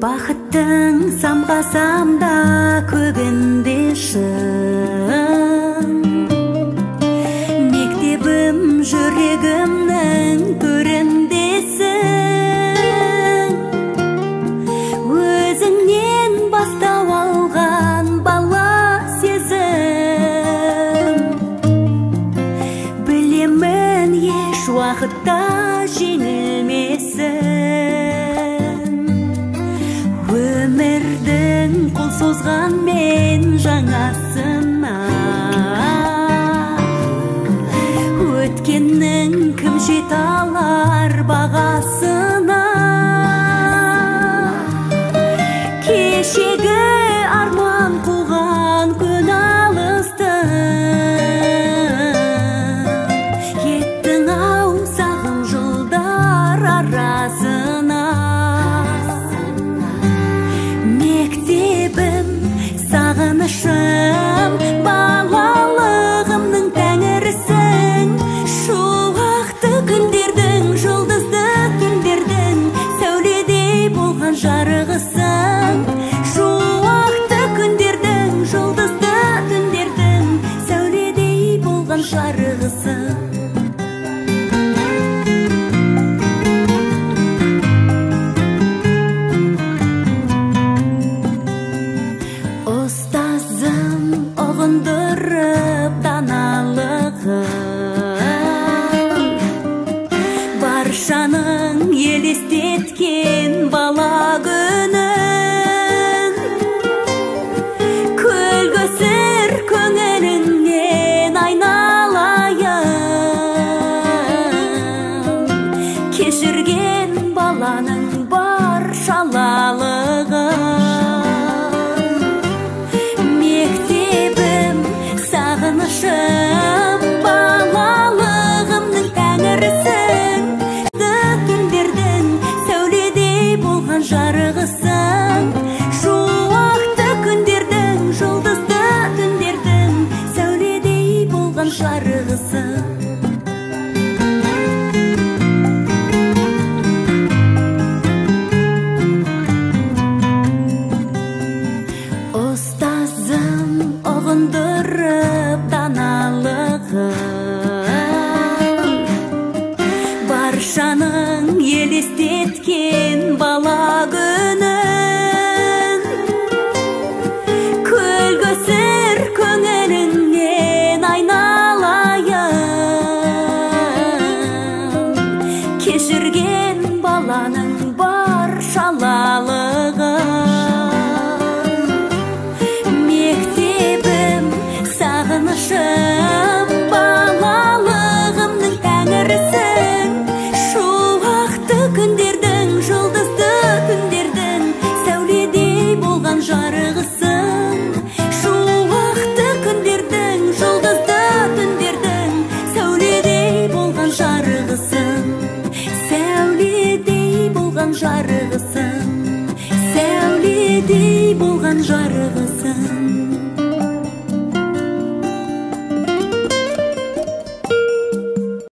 Бақыттың самғасамда көгінде шын, мектебім жүрегімнің төріндесің. Өзіңнен бастау алған бала сезім, білемін еш уақытта жеңілмесін. Өмірдің қол созған мен жаңасына, өткеннің кім жете алар бағасына. Кешегі арман қуған күн алысты, кеттің ау сағым жылдар арасына. Мектебім, сағынышым, балалығымның тәңірісің. Шуақты күндердің, жұлдызды түндердің сәуледей болған жарығысың. Шуақты күндердің, жұлдызды түндердің сәуледей болған жарығысың. Ұстазым ұғындырып даналығын, баршаның елестеткен бала күнін. Көлгөсір көңіліңнен айналайын, кешірген баланың баршалалығын. Сағынышым, балалығымның тәңірісің. Түндердің сәуледей болған жарығысың. Шуақты күндердің, жұлдызды түндердің сәуледей болған жарығысың. Ұстазым ұғындырып даналығын, баршаның елестеткен бала күнін. Көлгөсір көңіліңнен айналайын, кешірген баланың баршалалығын. Сағынышым, балалығымның тәңірісің. Шуақты күндердің, жұлдызды түндердің сәуледей болған жарығысың. Шуақты күндердің, жұлдызды түндердің сәуледей болған жарығысың. Сәуледей болған жарығысың, сәуледей болған жарығысың.